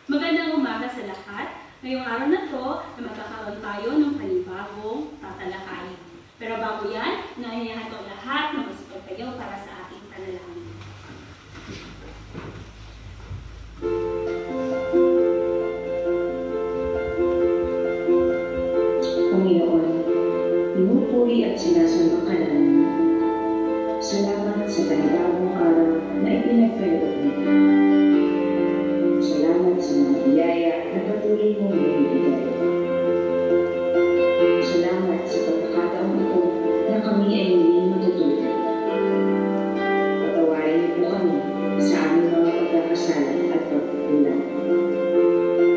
Magandang umaga sa lahat. Ngayong araw na to, na magkakaroon tayo ng panibagong tatalakayin. Pero bago yan, naiyahan ko lahat na masipagtayo para sa ating panalangin. Panginoon, pinupuri at sinasamba ka namin. Salamat sa panibagong araw na ipinagkaloob mo. Salamat sa mga biyaya na patuloy mong binibigay. Salamat sa pagkakataong ito na kami ay muling matutunan. Patawarin niyo po kami sa aming mga pagkakasala at pagkukulang.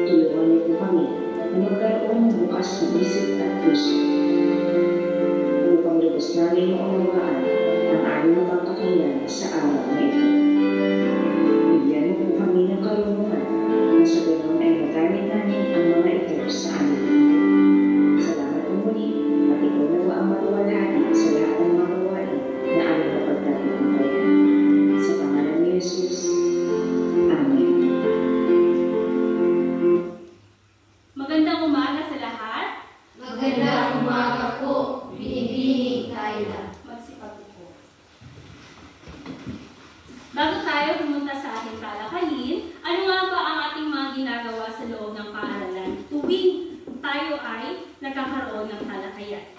Tulungan niyo po kami na magkaroon ng bukas na isip at puso. Upang lubos namin maunawaan ang aming mapapakinggan sa araw na ito. Bigyan mo po kami ng karunungan na sa ganun ay magamit namin ang mga ito sa amin. Salamat po muli at ikaw na ba ang matuwalhati sa lahat ng mga gawain na aming kapagtatagumpayan. Sa pangalan ni Jesus. Amen. Magandang umaga sa lahat. Magandang umaga po. Binibining Kayla. Magsipag-upo. Bago tayo pumunta sa ating talakayin, ano nga ba ang ating mga ginagawa sa loob ng paaralan tuwing tayo ay nagkakaroon ng talakayan?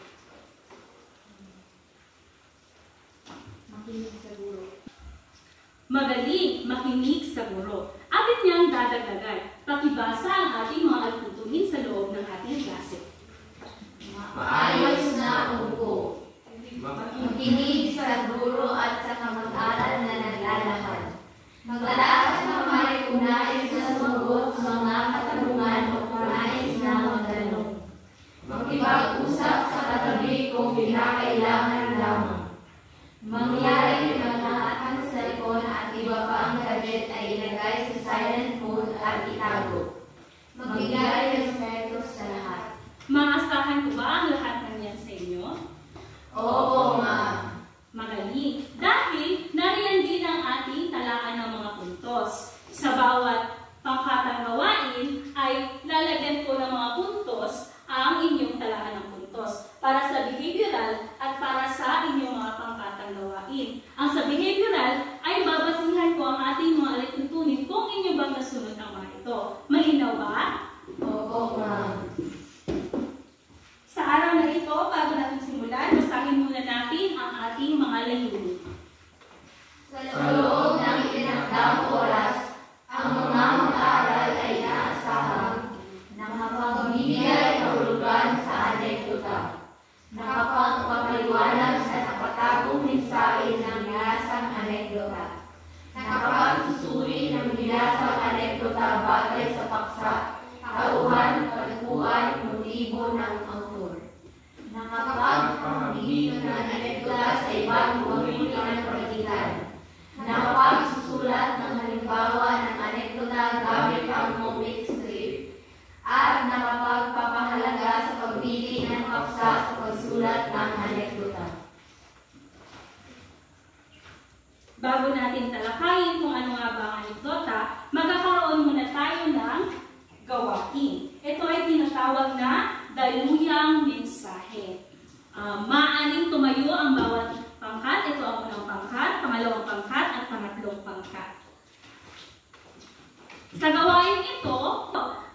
Makinig sa guro. Magaling, makinig sa guro. Atin niyang dadagdagan. Pakibasa ang ating mga alputuhin sa loob ng ating klase. Maayos na upo. Makinig sa guro at sa kamag-aral na naglalakad. Magtaas na may unais na sumagot sa mga katanungan o nais na magtanong. Makipag-usap sa katabi kung pinakailangan lamang. Mangyari na lahat ng cellphone at iba pa ang gadget ay ilagay sa silent mode at itago. Magbigay respeto sa lahat. Maasahan ko ba ang lahat ng yan sa inyo? Oo, ma'am. Magaling. Dahil nariyan din ang ating talaan ng mga puntos. Sa bawat pangkatang gawain ay lalagyan ko ng mga puntos ang inyong talaan ng puntos para sa behavioral at para sa inyong mga pangkatang gawain. Ang sa behavioral ay babasihan ko ang ating mga alituntunin kung inyo bang nasunod ang mga ito. Malinaw ba? Oo, ma'am. Sa araw na ito, bago natin simulan, basahin muna natin ang ating mga layunin. Sa loob ng itinakdang oras, ang mga mag-aaral ay naasahang nakapagbibigay kahulugan sa anekdota, nakapagpapaliwanag sa nakatagong mensahe ng binasang anekdota, nakapagsusuri ng binasang anekdota batay sa paksa, tauhan, pagkuhan, motibo ng autor. Nakapagpamahigit ng anekdota sa ibang pamilya ng pagitan. Nakapagsusulat ng halimbawa ng anekdota gamit ang comic strip. At nakapagpapahalaga sa pagpili ng paksa sa pagsulat ng anekdota. Bago natin talakayin kung ano nga ba ang anekdota, magkakaroon muna tayo ng gawain. Ito ay tinatawag na daluyang mensahe. Maaaring tumayo ang bawat pangkat. Ito ang unang pangkat, pangalawang pangkat, at pangatlong pangkat. Sa gawain ito,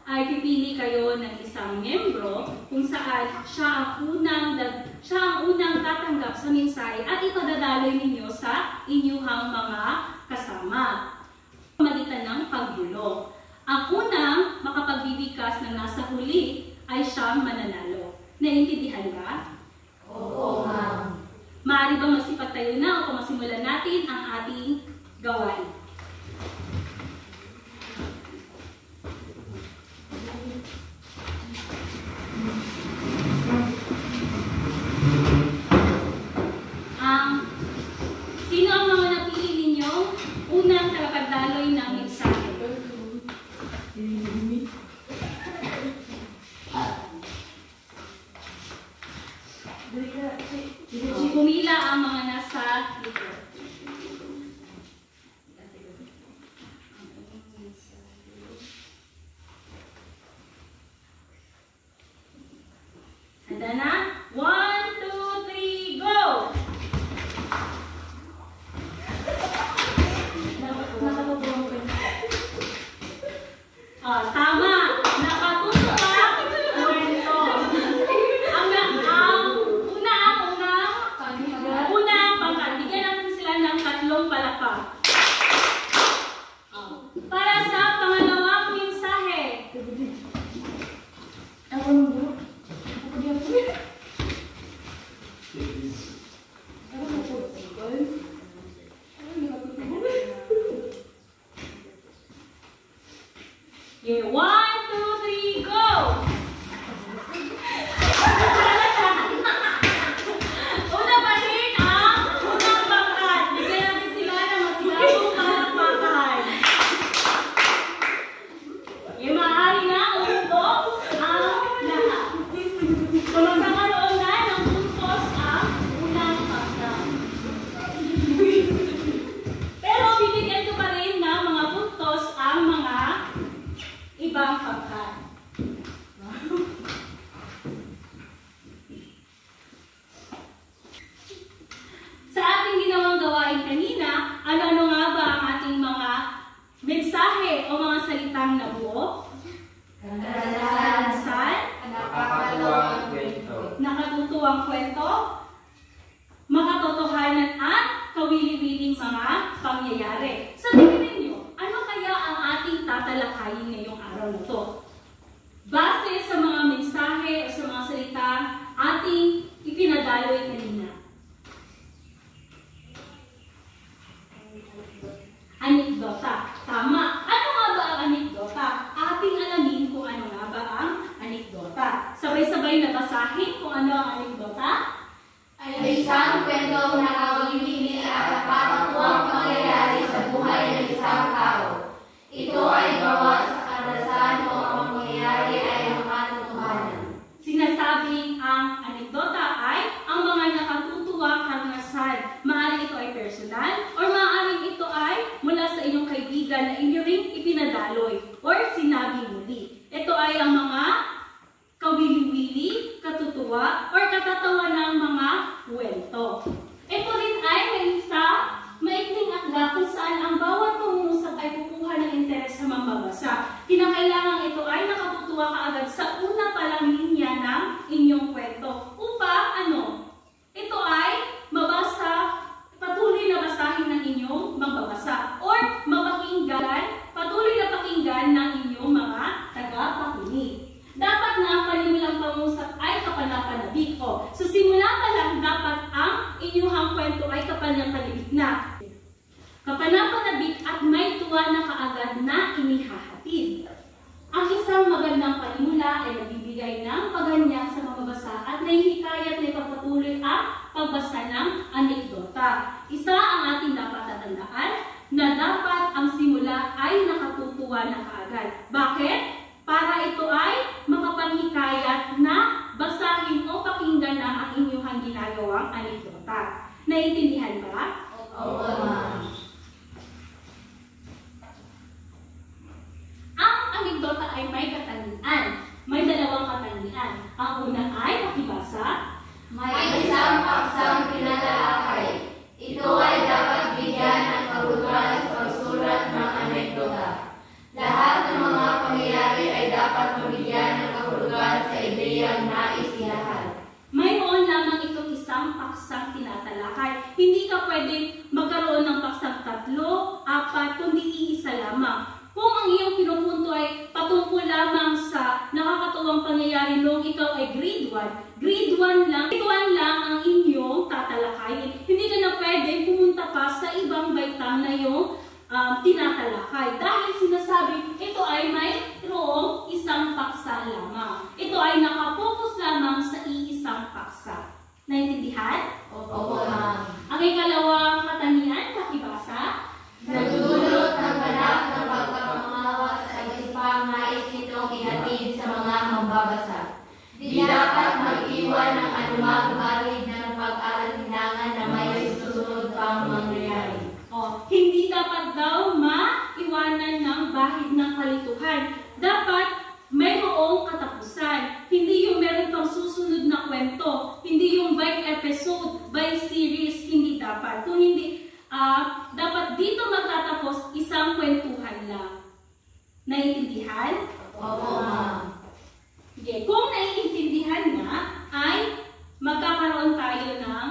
ay pipili kayo ng isang membro kung saan siya ang unang tatanggap sa mensahe at ipadadaloy ninyo sa inyuhang mga kasama. Magitan ng pagbulong. Ang unang makapagbibigkas na nasa huli ay siyang mananalo. Naintindihan ba? Oo, ma'am. Maaari bang magsipagtayo na o masimulan natin ang ating gawain? Sino ang mga napili ninyong unang tagapagdaloy ng mensahe? Handa na? 1, 2, 3, go! Nakatutuwang ko yun. Tama! Nakatutuwang kwento. Unang pangkat. Bigyan natin sila ng 3 palakpak. Para sa pangalawang mensahe. Yeah, 1, 2, 3, go! Una pa rin ang unang pangkat. Bigyan natin sila ng masigabong palakpakan. Maaari na umubok ang lahat. Magkakaroon na ng puntos ang unang pangkat. Pero bibigyan ko pa rin ng mga puntos ang mga ibang pangkat. Sa ating ginawang gawain kanina, ano-ano nga ba ang ating mga mensahe o mga salitang nabuo? Karanasan, Nakakatuwang kwento. nakatutuwang kwento, makatotohanan at kawili-wiling mga pangyayari. Sabihin ninyo, ano kaya ang ating tatalakayin ngayong araw na ito? Base sa mga mensahe o sa mga salita ating ipinadaloy kanina. Anikdota. Tama. Ano nga ba ang anikdota? Ating alamin kung ano nga ba ang anikdota. Sabay-sabay na basahin kung ano ang anikdota. Ay isang kwentong nakawili at kapakatuwang pangyayari sa buhay ng isang tao. Ito ay gawa sa karanasan o ang pangyayari ay ang katotohanan. Sinasabing ang anikdota ay ang mga nakatutuwang karanasan. Maaaring ito ay personal or maaaring ito ay mula sa inyong kaibigan na inyo ring ipinadaloy or sinabi muli. Ito ay ang mga kawili-wili, katutuwa, or katatawa ng mga kwento. Ito rin ay may isa maikling akda kung saan ang bawat pangungusap ay kukuha ng interes sa mambabasa. Kinakailangan ito ay nakatutuwa kaagad sa una palang linya ng inyong kwento. Upang ito ay mabasa, patuloy na basahin ng inyong magbabasa or mapakinggan, patuloy na pakinggan ng inyong mga tagapakinig. Dapat na ang panimulang pangusap ay kapanapanabik. Sa simula pa lang, dapat ang inyong kwento ay kapanapanabik na. Kapanapanabik at may tuwa na kaagad na inihahatid. Ang isang magandang panimula ay nagbibigay ng paganyang sa mamabasa at nahihikayat na ipagpatuloy ang pagbasa ng anekdota. Isa ang ating dapat tatandaan na dapat ang simula ay nakatutuwa na kaagad. Bakit? Para ito ay makapanghikayat na basahin o pakinggan na ang inyong ginagawang anekdota. Naiintindihan ba? Oo, ma'am. Ang anekdota ay may katangian. May 2 katangian. Ang una ay pakibasa. May isang paksang pinatalakay. Ito ay dapat bigyan ng kabuluhan sa pagsulat ng anekdota. Lahat ng mga pangyayari ay dapat mabigyan ng kahulugan sa ideyang nais ilahad. Mayroon lamang itong isang paksang tinatalakay. Hindi ka pwedeng magkaroon ng paksang 3, 4, kundi iisa lamang. Kung ang iyong pinupunto ay patungkol lamang sa nakakatuwang pangyayari noong ikaw ay grade 1, grade 1 lang ang inyong tatalakayin. Hindi ka na pwedeng pumunta pa sa ibang baitang na iyong tinatalakay. Dahil sinasabi, ito ay mayroong isang paksa lamang. Ito ay nakapokus lamang sa iisang paksa. Naintindihan? Opo, ma'am. Ang ikalawang katangian, pakibasa. Nagdudulot ng ganap ng pagkakamawa sa isipang nais nitong ihatid sa mga mambabasa. Di dapat mag-iwan ng anumang barid ng pag-aalinlangan na may susunod pang mangyayari. Hindi dapat daw maiwanan ng bahid ng kalituhan. Dapat mayroong katapusan. Hindi yung meron pang susunod na kwento episode, by series, hindi dapat. Kung hindi, dapat dito magtatapos isang kwentuhan lang. Naiintindihan? Opo, ma'am. Okay. Kung naiintindihan na, ay magkakaroon tayo ng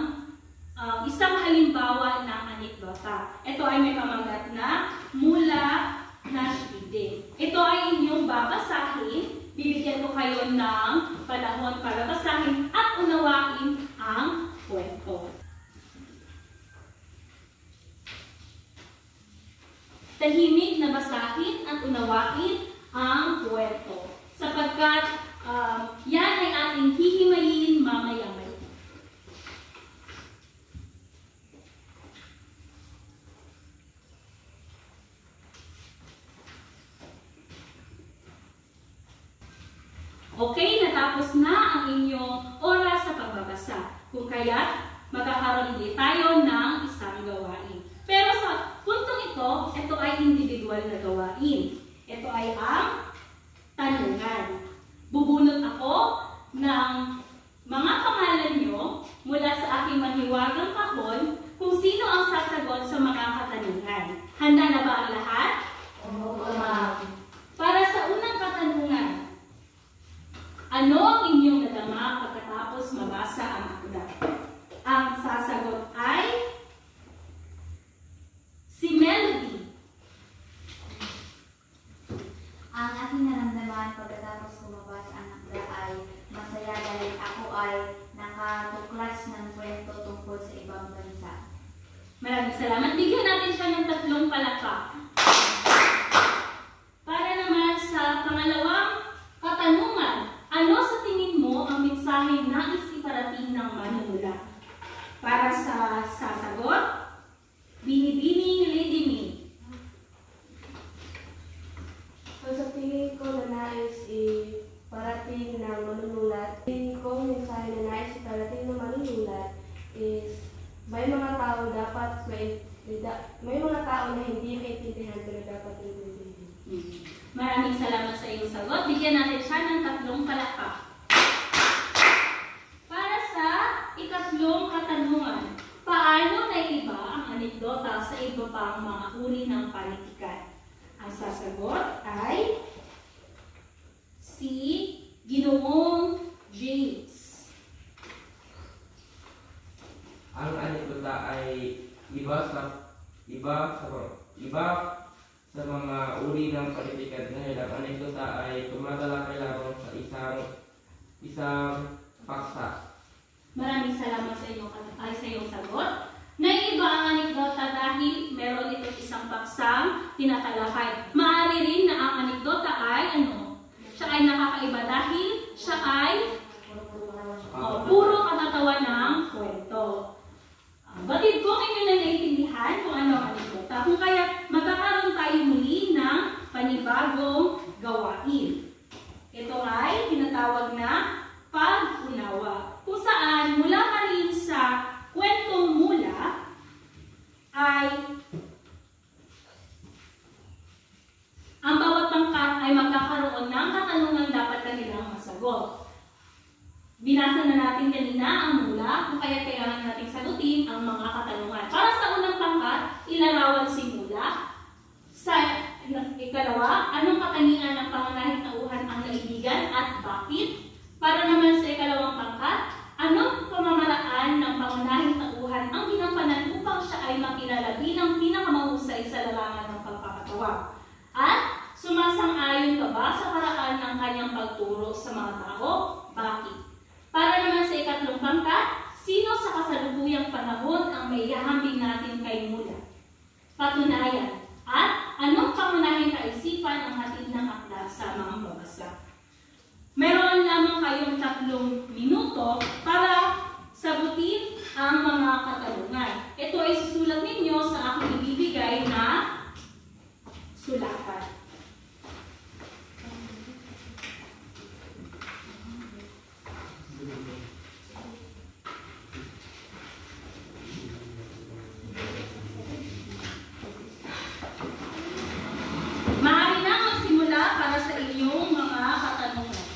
isang halimbawa ng anekdota. Ito ay may pamagat na mula na reading. Ito ay inyong babasahin. Bibigyan ko kayo ng panahon para basahin at unawain ang kwento. Tahimik na basahin at unawain ang kwento. Sapagkat yan ay ating hihimayin mamaya-maya. Okay, natapos na ang inyong oras sa pagbabasa. Kung kaya, magkakaroon din tayo ng isang gawain. Pero sa puntong ito ay individual na gawain. Ito ay ang tanungan. Bubunot ako ng mga pangalan nyo mula sa aking mahiwagang kahon kung sino ang sasagot sa mga katanungan. Handa na ba ang lahat? Opo, ma'am. Para sa unang katanungan, ano ang inyong nadama pagkatapos mabasa ang akda? Ang sasagot ay si Melody. Ang aking naramdaman pagkatapos kumabasa ang akda ay masaya dahil ako ay nakatuklas ng kwento tungkol sa ibang bansa. Maraming salamat. Bigyan natin siya ng 3 palakpak. Para naman sa pangalawang katanungan, ano sa tingin mo ang mensaheng nais iparating ng manunula? Para sa sasagot, Binibining Lady May. So, sa tingin ko na nais iparating ng manunulat, tingin ko mensahe na nais iparating ng manunulat is may mga tao na hindi maintindihan pero dapat intindihin. Maraming salamat sa iyong sagot. Bigyan natin siya ng 3 palakpak. Para sa ikatlong katanungan, paano naiiba ang anekdota sa iba pang mga uri ng panitikan? Ang sasagot ay si Ginoong James. Ang anekdota ay iba sa mga uri ng panitikan dahil ang anekdota ay tumatalakay lamang sa isang paksa. Maraming salamat sa iyong sagot. Naiiba ang anekdota dahil meron itong isang paksang tinatalakay. Maaari rin na ang anekdota ay siya ay nakakaiba dahil siya ay puro katatawa ng kwento. Batid ko inyo na naiintindihan kung ano ang anekdota. Kung kaya magkakaroon tayo muli ng panibagong gawain. Ito ay tinatawag na pag-unawa. Kung saan mula pa rin sa kwentong mula ay ang bawat pangkat ay magkakaroon ng katanungan dapat kanilang masagot. Binasa na natin kanina ang mula, kung kaya kailangan natin sagutin ang mga katanungan. Para sa unang pangkat, ilarawan si mula. Sa ikalawa, anong katangian ng pangunahing tauhan ang naibigan at bakit? Para naman sa ikalawang pangkat, anong pamamaraan ng pangunahing tauhan ang ginampanan upang siya ay makilala bilang pinakamahusay sa larangan ng pagpapatawa? At sumasang-ayon ka ba sa paraan ng kanyang pagturo sa mga tao? Bakit? Para naman sa ikatlong pangkat, sino sa kasalukuyang panahon ang may ihahambing natin kay mula? Patunayan. At anong pangunahing kaisipan ang hatid ng akda sa mga babasa? Meron lamang kayong 3 minuto para sagutin ang mga katanungan. Ito ay susulat ninyo sa aking ibibigay na sulatan. Maaari na magsimula para sa inyong mga katanungan.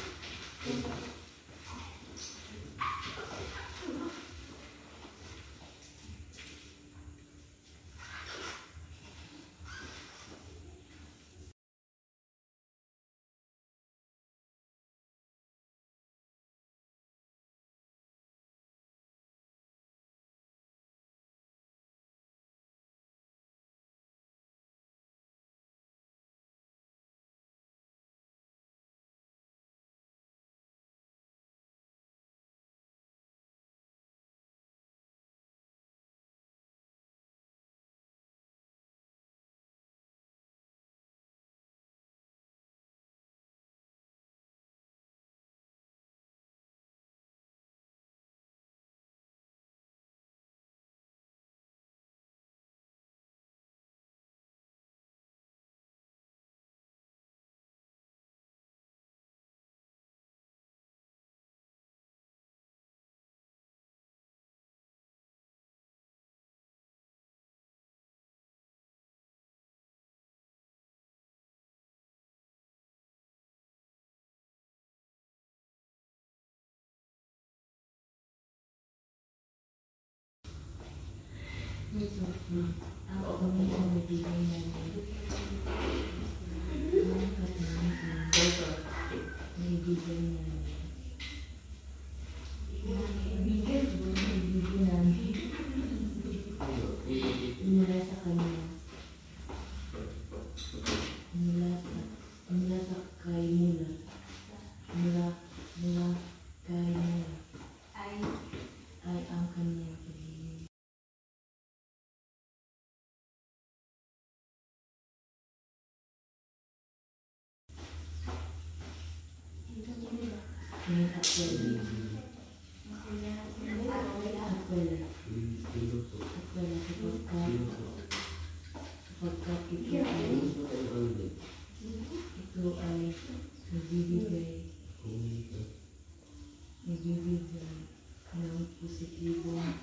Ako kami ang nabigay namin. Ang katanungan. Naibigay namin. Naibigay namin. Mula sa kanya. Mula sa kay mula. Mula kay mula. Ay ang kanyang pagiging. Sapagkat ito ay nagbibigay ng positibong.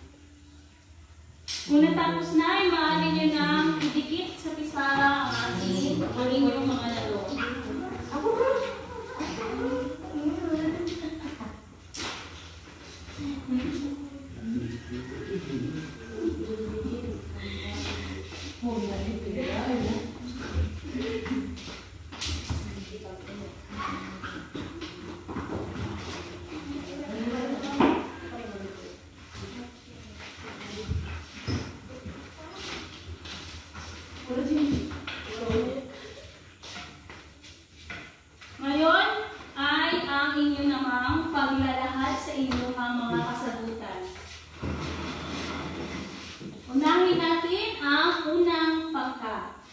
Kung natapos na, ay maaari nyo nang idikit sa pisara ang inyong mga laro. Ngayon ay ang inyo namang paglalahad sa inyong mga kasagutan. Unahin natin ang unang pangkat.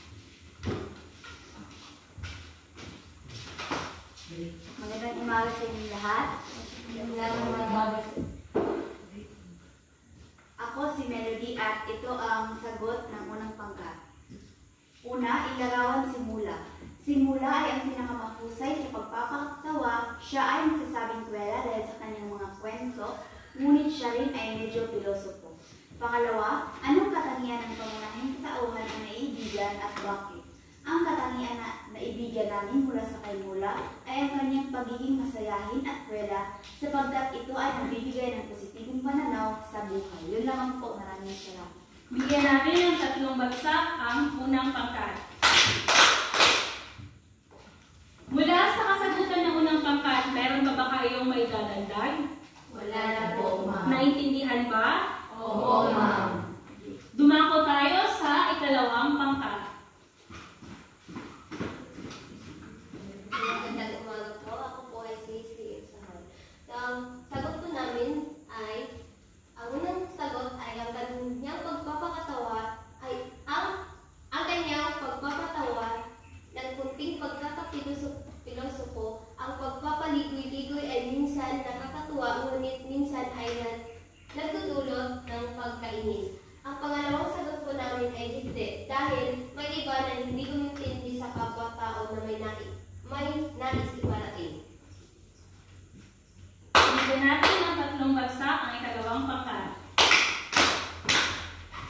Magandang umaga sa inyo lahat. Magandang umaga. Ako si Melody at ito ang sagot ng unang pangkat. Una, ilarawan si Mula. Si Mula ay ang pinakamahusay sa pagpapakatawa. Siya ay masasabing kwela dahil sa kanyang mga kwento, ngunit siya rin ay medyo pilosopo. Pangalawa, anong katangian ng pangunahing tauhan ng naibigan at bakit? Ang katangian na naibigan namin mula sa kay Mula ay ang kanyang pagiging masayahin at kwela sapagkat ito ay nagbibigay ng positibong pananaw sa buhay. Yun lamang po, maraming salamat. Bigyan natin ng 3 bagsak ang unang pangkat. Mula sa kasagutan ng unang pangkat, meron pa ba kayong may dadagdag? Wala na po, ma'am. Naintindihan ba? Oo, ma'am. Dumako tayo sa ikalawang pangkat. Magandang umaga po. Ako po ay si Sahol. Ang sagot po namin ay, ang unang sagot ay ang kanyang pagpapakatawa ay ang kanyang pagpapatawa ng kunting pagkakapilosopo. Ang pagpapaligoy-ligoy ay minsan nakakatuwa, ngunit minsan ay nagdudulot ng pagkainis. Ang pangalawang sagot po namin ay hindi, dahil may iba na hindi umintindi sa kapwa-tao na may nais iparating. Bigyan natin ng 3 bagsak ang ikalawang pangkat.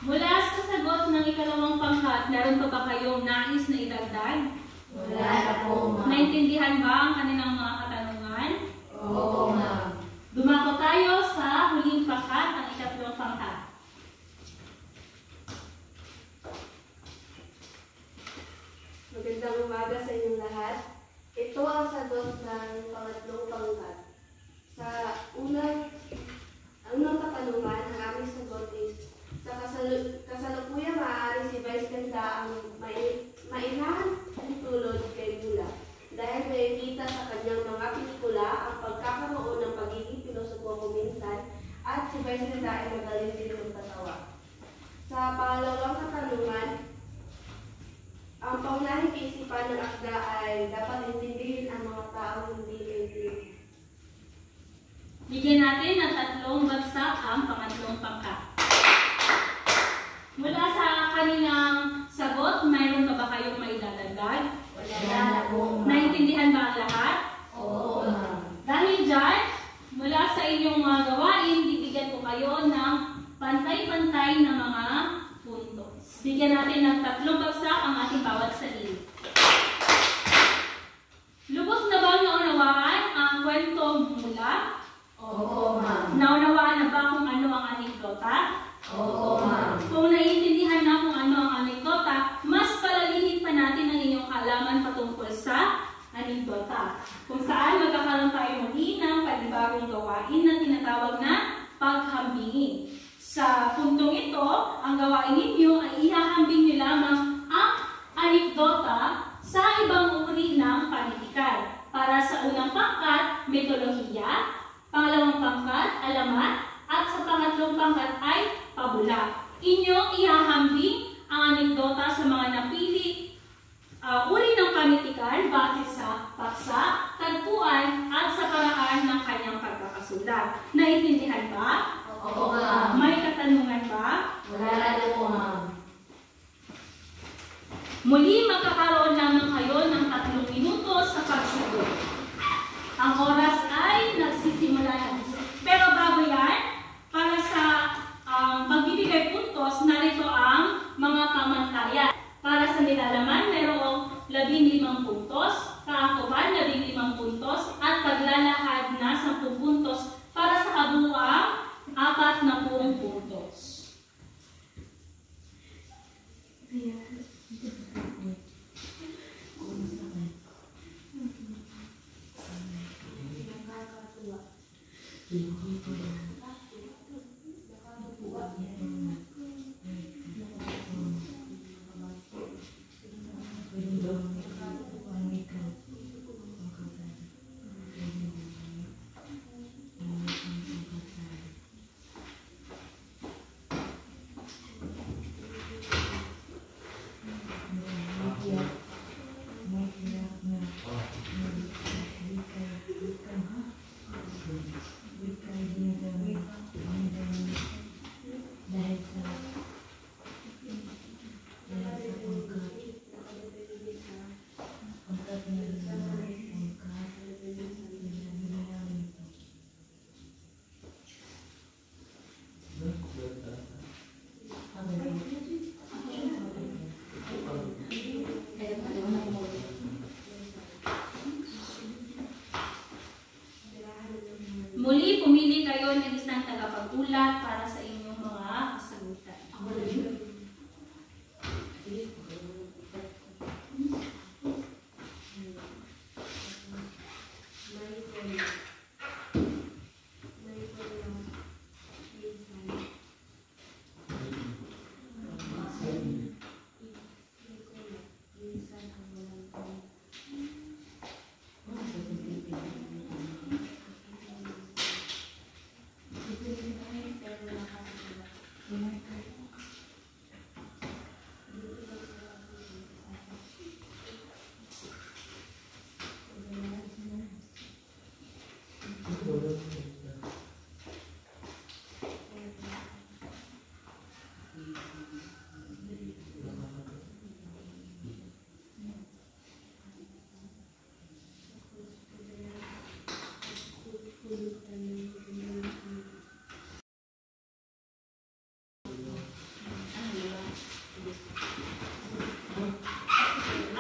Mula sa sagot ng ikalawang pangkat, meron pa ba kayong nais na idagdag? Wala na po, ma'am. Naintindihan ba ang kanilang mga katanungan? Oo, ma'am. Dumako tayo sa huling pangkat, ang ikatlong pangkat. Magandang umaga sa inyong lahat. Ito ang sagot ng pangatlong pangkat. Sa unang katanungan, ang aming sagot is, sa kasalukuyang maaari si Vice Ganda ang mainahan tulod kay Mula. Dahil nakikita sa kanyang mga pelikula ang pagkakaroon ng pagiging pilosopo minsan at si Vice Ganda ay magaling din magpatawa. Sa pangalawang katanungan, ang pangunahing kaisipan ng akda ay dapat intindihin ang mga taong hindi naintindihan. Bigyan natin ng 3 bagsak ang pangatlong pangkat. Mula sa kanilang sagot, mayroon pa ba kayong maidadagdag? Wala na po, ma'am. Naintindihan ba ang lahat? Oo, ma'am. Dahil dyan, mula sa inyong mga gawain, bibigyan ko kayo ng pantay-pantay na mga puntos. Bigyan natin ng 3 bagsak ang ating bawat sarili. Lubos na bang naunawaan ang kwento Mula? Oo, ma'am. Naunawaan na ba kung ano ang anekdota? Oo, ma'am. Kung naiintindihan na anekdota, kung saan magkakaroon tayo muli ng panibagong gawain na tinatawag na paghambingin. Sa puntong ito, ang gawain ninyo ay ihahambing nyo lamang ang anekdota sa ibang uri ng panitikan. Para sa unang pangkat, mitolohiya, pangalawang pangkat, alamat, at sa pangatlong pangkat ay pabula. Inyong ihahambing ang anekdota sa mga napili uri ng panitikan base sa paksa, tagpuan, at sa paraan ng kanyang pagkakasulat. Naintindihan ba? Opo, ma'am. May katanungan ba? Wala po, ma'am. Muli, magkakaroon lamang kayo ng 3 minuto sa pagsagot. Ang oras ay nagsisimula na. Pero bago yan, para sa pagbibigay puntos, narito ang mga pamantayan. Para sa nilalaman, mayroong 15 puntos, kaakuban 15 puntos, at paglalahad na 10 puntos para sa kabuuang 40 puntos. Muli, pumili kayo ng isang tagapag-ulat para sa inyong mga kasagutan.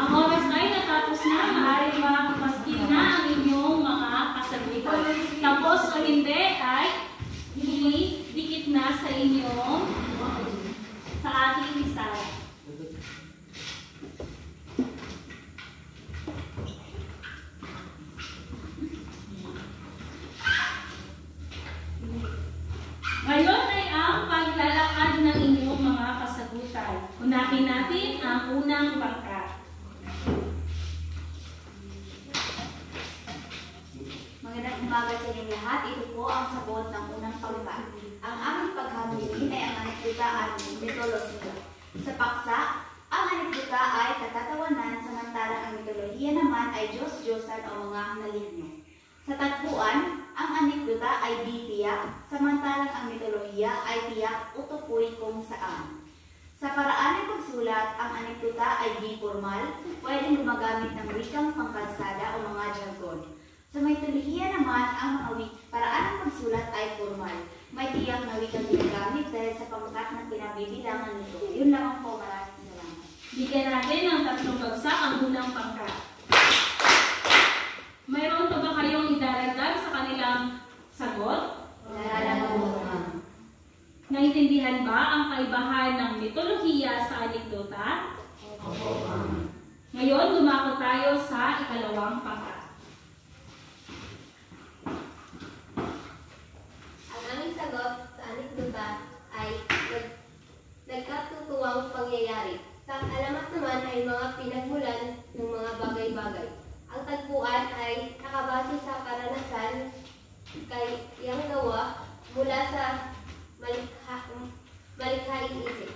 Ang oras ay natapos na, maaaring makakapaskin na ang inyong mga kasagutan. Tapos o hindi ay dikit na sa inyong sa ating listahan. Ngayon ay ang paglalakad ng inyong mga kasagutan. Unahin natin ang unang pangkat. Magandang umaga sa inyong lahat. Ito po ang sagot ng unang pangkat. Ang aming paghambingin ay ang anekdota at mitolohiya. Sa paksa, ang anekdota ay katatawanan, samantalang ang mitolohiya naman ay Diyos-Diyosan o mga nalihno. Sa tagpuan, ang anekdota ay di tiyak, samantalang ang mitolohiya ay tiyak o tukoy kung saan. Sa paraan ng pagsulat, ang anekdota ay di formal, pwedeng gumagamit ng wikang pangkalsada o mga jargon. Sa mitolohiya naman, ang mga paraan ng pagsulat ay formal. May tiyak na wikang ginagamit dahil sa pangkat na pinabibilangan nito. Yun lang po, maraming salamat. Bigyan natin ng 3 bagsak ang unang pangkat. Mayroon pa ba kayong idaragdag sa kanilang sagot? Wala po, ma'am. Naintindihan ba ang kaibahan ng mitolohiya sa anekdota? Opo, ma'am. Ngayon, dumako tayo sa ikalawang pangkat. Ang aming sagot sa anekdota ay nagkatutuwang pangyayari. Sa alamat naman ay mga pinagmulan ng mga bagay-bagay. Ang tagpuan ay nakabase sa karanasan kayang gawa mula sa malikhaing isip.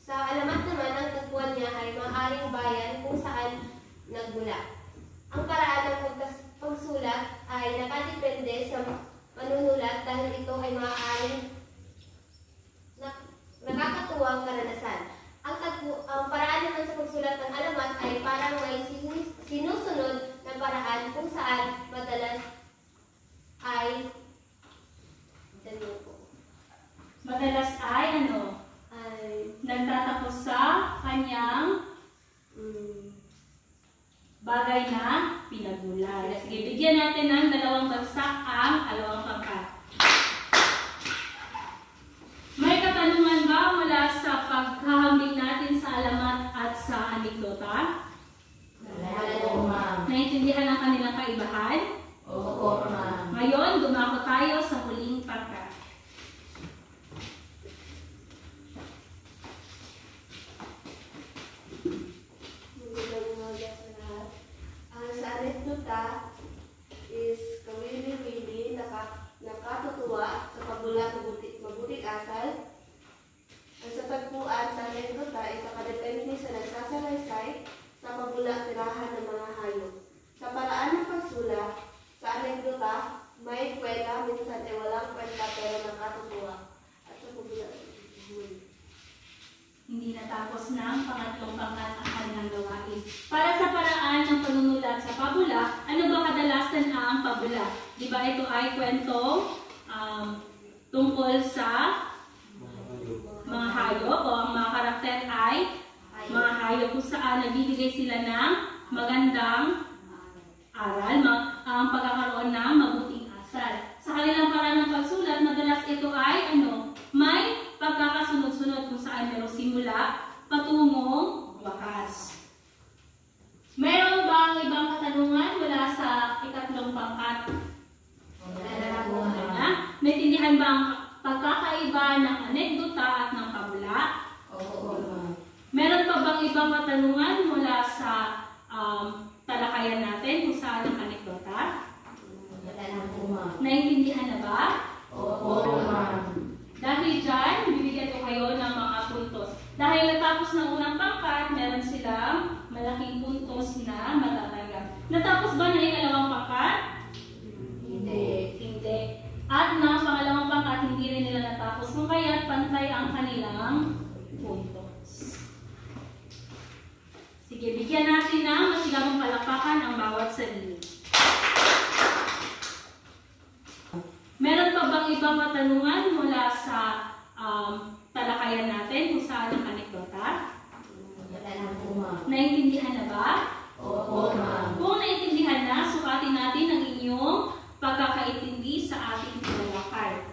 Sa alamat naman, ang tagpuan niya ay maaaring bayan kung saan nagmula. Ang paraan ng pagsulat ay nakadepende sa manunulat dahil ito ay maaaring nakakatuwang karanasan. Ang paraan naman sa pagsulat ng alamat ay parang may sinusunod na paraan kung saan madalas ay nagtatapos sa kanyang bagay na pinagmulan. Sige, bigyan natin ng 2 bagsak ang alawang pangkat. May katanungan ba mula sa paghahambing natin sa alamat at sa anekdota? Opo, ma'am. Naintindihan ang kanilang kaibahan? Opo, ma'am. Ngayon, dumako tayo sa huling pangkat. Sa anekdota is kawili-wili, nakatutuwa sa pabula mabuting asal. Ang sa tagpuan sa anekdota ay nakadepende sa nagsasalaysay sa pabula tirahan ng mga hayop. Sa paraan ng pagsulat, sa anekdota, may kwenta, minsan ay walang kwenta pero nakatutuwa. At sa pabula, Hindi natapos ng pangatlong pangkat ang kanilang gawain. Para sa paraan ng panunulat sa pabula, ano ba kadalasan ang pabula? Di ba ito ay kwentong tungkol sa mga hayop o ang mga karakter ay mga hayop kung saan nagbibigay sila ng magandang aral, ang pagkakaroon ng mabuting asal. Sa kanilang paraan ng pagsulat, madalas ito ay may pagkakasunod-sunod kung saan merong simula patungong wakas. Meron bang ibang katanungan mula sa ikatlong pangkat? Naintindihan ba ang pagkakaiba ng anekdota at ng pabula? Opo, ma'am. Meron pa bang ibang katanungan mula sa talakayan natin kung saan ang anekdota? Wala na po, ma'am. Naintindihan na ba? Opo, ma'am. Dahil dyan, bibigyan ko kayo ng mga puntos. Dahil natapos ng unang pangkat, meron silang malaking puntos na matatanggap. Natapos ba na yung ikalawang pangkat? Hindi. At na pangalawang pangkat, hindi rin nila natapos. Kung kaya, pantay ang kanilang puntos. Sige, bigyan natin ng masigamang palakpakan ang bawat sarili. Meron pa bang ibang katanungan mula sa talakayan natin kung saan ang anekdota? Wala na po, ma'am. Naintindihan na ba? Opo, ma'am. Kung naintindihan na, sukatin natin ang inyong pagkakaintindi sa ating talakay.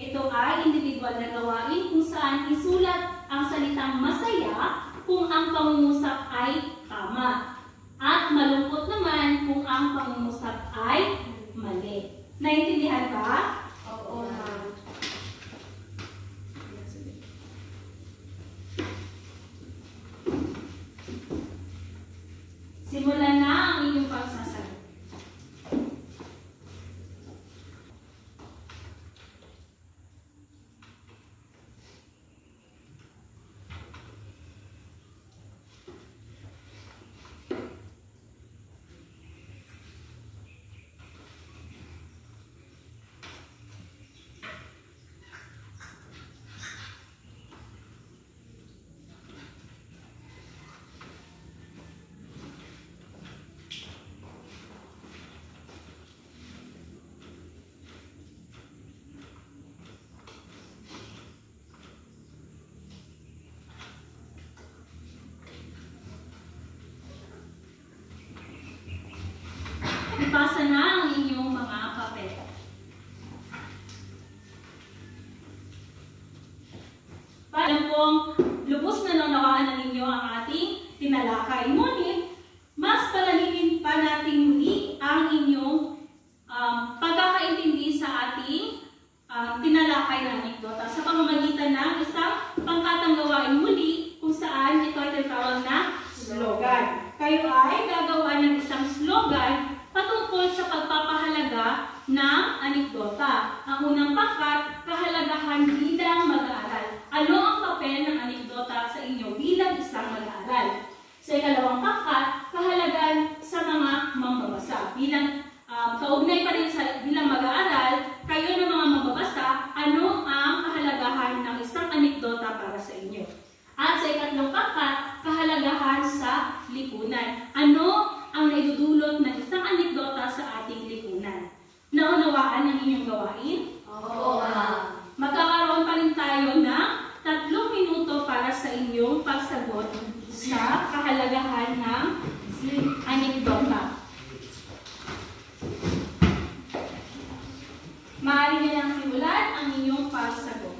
Ito ay individual na gawain kung saan isulat ang salitang masaya kung ang pangungusap ay tama. At malungkot naman kung ang pangungusap ay mali. Naintindihan ba? oo, ma'am. Simulan na ang inyong pagsasagot. Ipasa na ang inyong mga papel. Alam kong lubos na naunawaan na ninyo ang ating tinalakay. Ngunit, mas palalimin ng anekdota. Ang unang pangkat, kahalagahan bilang mag-aaral. Ano ang papel ng anekdota sa inyo bilang isang mag-aaral? Sa ikalawang pangkat, kahalagahan sa mga mambabasa. Bilang kaugnay pa rin sa bilang mag-aaral, kayo ng mga mambabasa, ano ang kahalagahan ng isang anekdota para sa inyo? At sa ikatlong pangkat, kahalagahan sa lipunan. Ano ang naidudulot ng isang anekdota sa ating lipunan? Naunawaan ang inyong gawain? Oo, ma'am. Magkakaroon pa rin tayo ng 3 minuto para sa inyong pagsagot sa kahalagahan ng anekdota. Maaari niyo lang simulan ang inyong pagsagot.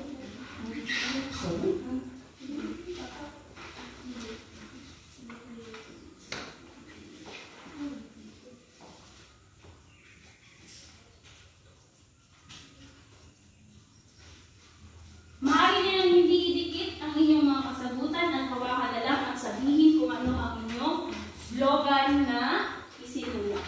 Maaari niyo lang hindi idikit ang inyong mga kasagutan at hawakan na lang at sabihin kung ano ang inyong slogan na isinulat.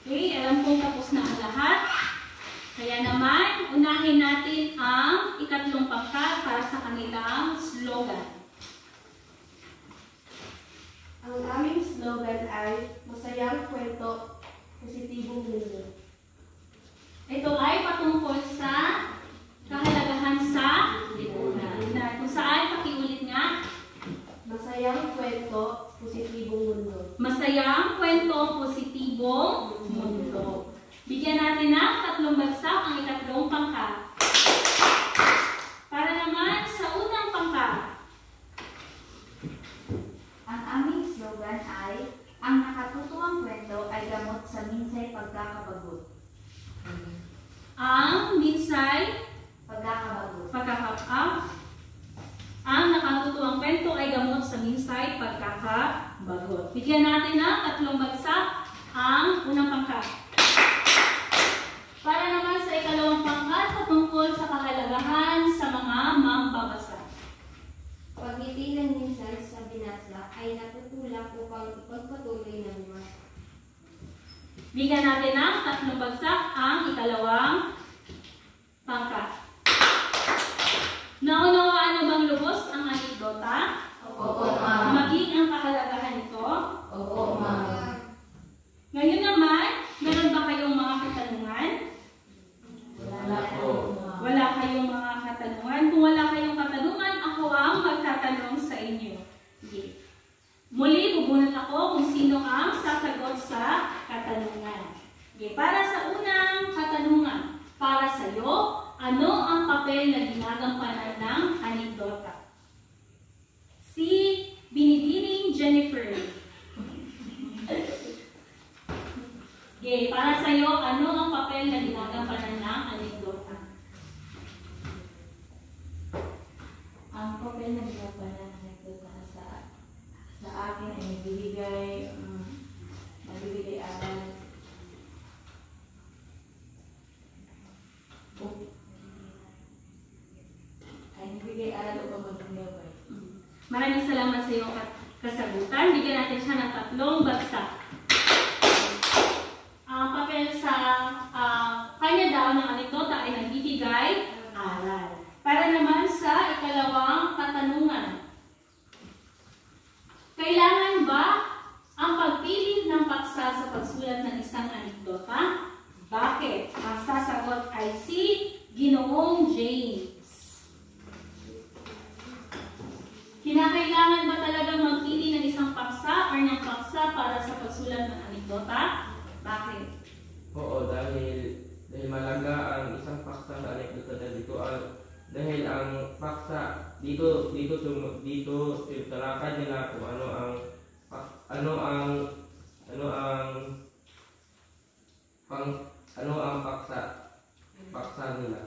Okay, alam kong tapos na ang lahat. Kaya naman, unahin natin ang ikatlong pangkat para sa kanilang slogan. Ang aming slogan ay masayang kwento, positibong mundo. Ito ay patungkol sa kahalagahan sa lipunan. Kung saan, pakiulit nga. Masayang kwento, positibong mundo. Masayang kwento, positibong mundo. Bigyan natin ng 3 bagsak ang ikatlong pangkat. Para naman sa unang pangkat. Ang aming slogan ay, ang nakatutuwang kwento ay gamot sa minsay pagkakabagot. Ang minsay Pagkakabagot. ang nakatutuwang kwento ay gamot sa minsay pagkakabagot. Bigyan natin ng 3 bagsak ang unang pangkat. Para naman sa ikalawang pangkat, patungkol sa kahalagahan sa mga mambabasa. Pagngiti ng minsan sa binasa ay natutulak upang ipagpatuloy ng buhay. Bigyan natin ng 3 bagsak ang ikalawang pangkat. Naunawaan na bang lubos ang anekdota? Oo, ma'am. Maging ang kahalagahan nito? Oo, ma'am. Ngayon naman, meron ba kayong mga katanungan? Wala po. Wala kayong mga katanungan? Kung wala kayong katanungan, ako ang magtatanong sa inyo. Sige. Muli, bubunot ako kung sino ang sasagot sa katanungan. Okay, para sa unang katanungan, para sa iyo, ano ang papel na ginagampanan ng anekdota? Si Binibining Jennifer. Okay, para sa iyo, ano ang papel na ginagampanan ng anekdota? Ang papel na ginagampanan ng anekdota sa akin ay nagbibigay aral. Nagbibigay aral upang magbuhay. Maraming salamat sa iyong kasagutan. Bigyan natin siya ng 3 bagsak. Ang papel sa kanya daw ng anekdota ay nagbibigay aral. Para naman sa ikalawang katanungan. Kailangan ba ang pagpili ng paksa sa pagsulat ng isang anekdota? Bakit? Ang sasagot ay si Ginoong James. dito dahil ang paksa dito talakad nila kung ano ang paksa nila.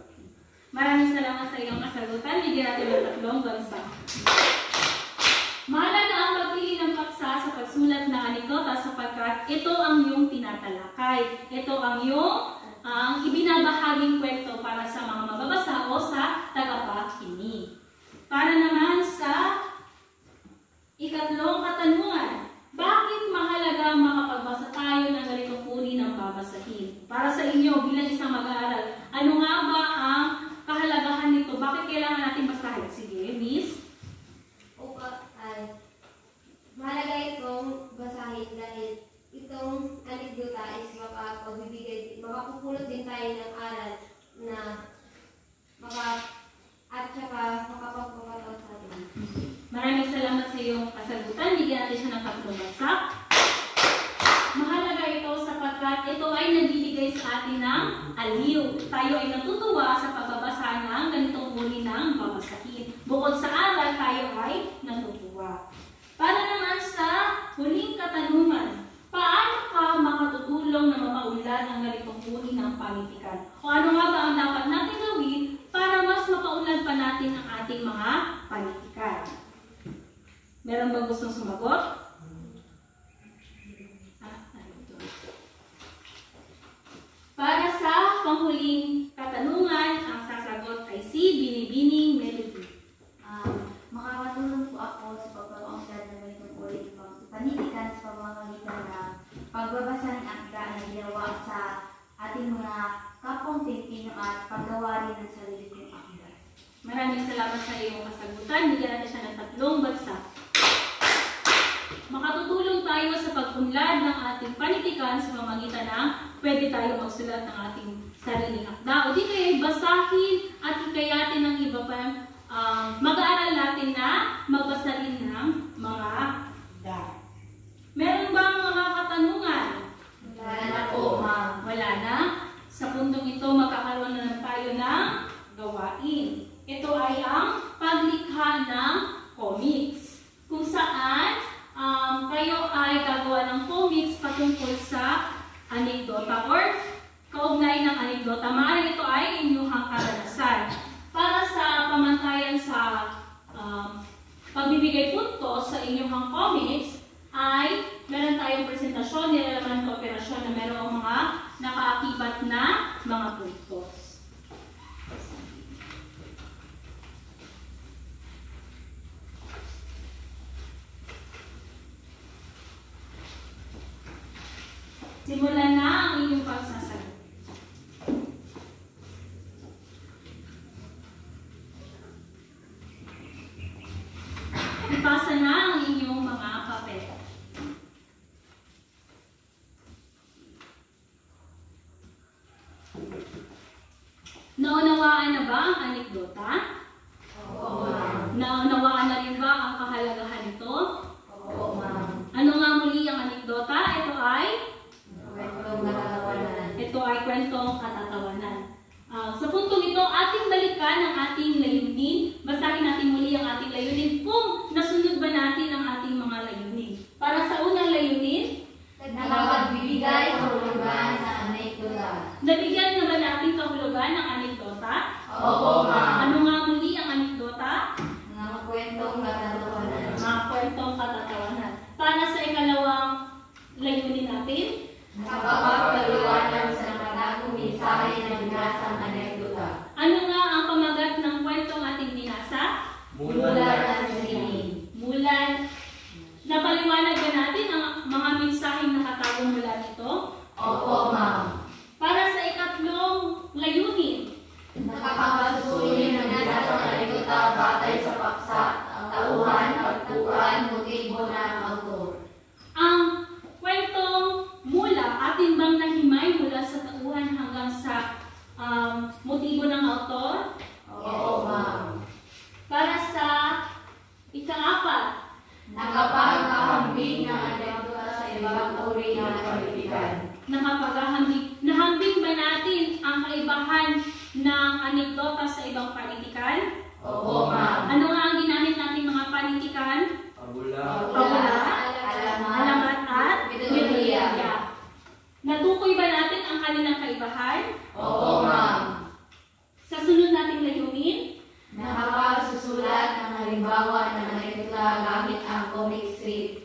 Maraming salamat sa iyong kasagutan. Bigyan natin ng tatlong bansa. Mahalaga ang pagpili ng paksa sa pagsulat ng anekdota sapagkat ito ang iyong tinatalakay. Ito ang iyong ibinabahaging kwento para sa mga mababasa o sa tagapakinig. Para naman sa ikatlong katanungan, bakit mahalaga makapagbasa tayo ng ganitong uri ng babasahin? Para sa inyo bilang isang mag-aaral, ano nga ba ang kahalagahan nito? Bakit kailangan natin basahin? Sige, Miss. Mahalaga itong basahin dahil itong anekdota is makapupulot din tayo ng aral na at saka makapagpapataw sa atin. Maraming salamat sa iyong kasagutan. Bigyan natin siya ng tatlong bansa. Mahalaga ito sapagkat ito ay nagbibigay sa atin ng aliw. Tayo ay natutuwa sa pagbabasa ng ganitong uri ng babasahin. Bukod sa aral, tayo ay natutuwa. Para naman sa huling katanungan, paano ka makatutulong na mapaunlad ang ganitong uri ng panitikan? O ano nga ba ang dapat natin gawin para mas mapaunlad pa natin ang ating mga panitikan? Meron ba gustong sumagot? Para sa panghuling katanungan, ang sasagot ay si Binibining Melody. Makakatulong po ako sa pagpapaunlad ng ganitong uri ng panitikan sa pamamagitan ng pagbabasa ng akda na ginawa sa ating mga kapong Pilipino at paggawa rin ng sarili kong akda. Maraming salamat sa iyong kasagutan. Bigyan natin siya ng tatlong bagsak. Makatutulong tayo sa pag-unlad ng ating panitikan sa pamamagitan ng pwede tayo magsulat ng ating sariling akda o di kaya basahin at hikayatin ng iba pa mag-aaral natin na magbasa rin ng mga akda. Meron bang mga katanungan? Wala na po, ma'am. Wala na. Sa puntong ito, magkakaroon na tayo ng gawain. Ito ay ang paglikha ng comics. Kung saan kayo ay gagawa ng comics patungkol sa anekdota or kaugnay ng anekdota. Maaaring ito ay inyong karanasan. Para sa pamantayan sa pagbibigay puntos sa inyong comics, ay meron tayong presentasyon, nilalaman kooperasyon na merong mga nakaakibat na mga puntos. Simulan na ang inyong pagsasagot. Ipasa na ang inyong mga papel. Naunawaan na ba ang anekdota? Oo, ma'am. Naunawaan na rin ba ang kahalagahan nito? Oo, ma'am. Ano nga muli ang anekdota? Ito ay kwentong katatawanan. Sa puntong ito, ating balikan ang ating layunin. Basahin natin muli ang ating layunin kung nasunod ba natin ang ating mga layunin. Para sa unang layunin, Nakapagbibigay sa hulugan sa anekdota. nabigyan na ba natin kahulugan ng anekdota? Oo, ma'am. Ano nga muli ang anekdota? Mga kwentong katatawanan. Mga kwentong katatawanan. Para sa ikalawang layunin natin, Nakapagpaliwanag sa nakatagong mensahe ng binasang anekdota. ano nga ibang panitikan? Oo, ma'am. Ano nga ang ginamit nating mga panitikan? Pabula. Pabula, Alamat, alamat at metodolohiya. Natukoy ba natin ang kanilang kaibahan? Oo, ma'am. Sa sunod nating layunin, Nakapagsusulat ng halimbawa ng anekdota gamit ang comic strip.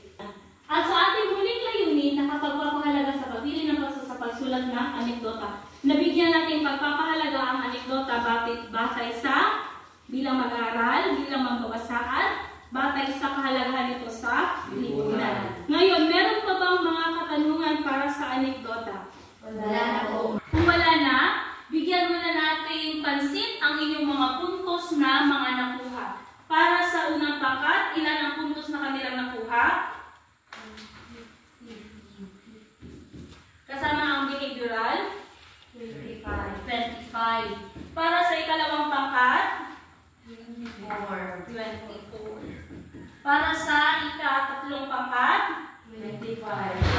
at sa ating huling layunin, nakapagpapahalaga sa pagpili ng sa pagsulat ng anekdota. Nabigyan natin pagpapahalaga ang anekdota batay sa bilang mag-aaral, bilang mambabasa at batay sa kahalagahan nito sa lipunan. Ngayon, meron pa bang mga katanungan para sa anekdota? Wala na po. Kung wala na, bigyan muna natin pansin ang inyong mga puntos na mga nakuha. Para sa unang pangkat, ilan ang puntos na kanilang nakuha? Kasama ang behavioral? 25. Para sa ikalawang pangkat? 24. Para sa ikatatlong pangkat? 25.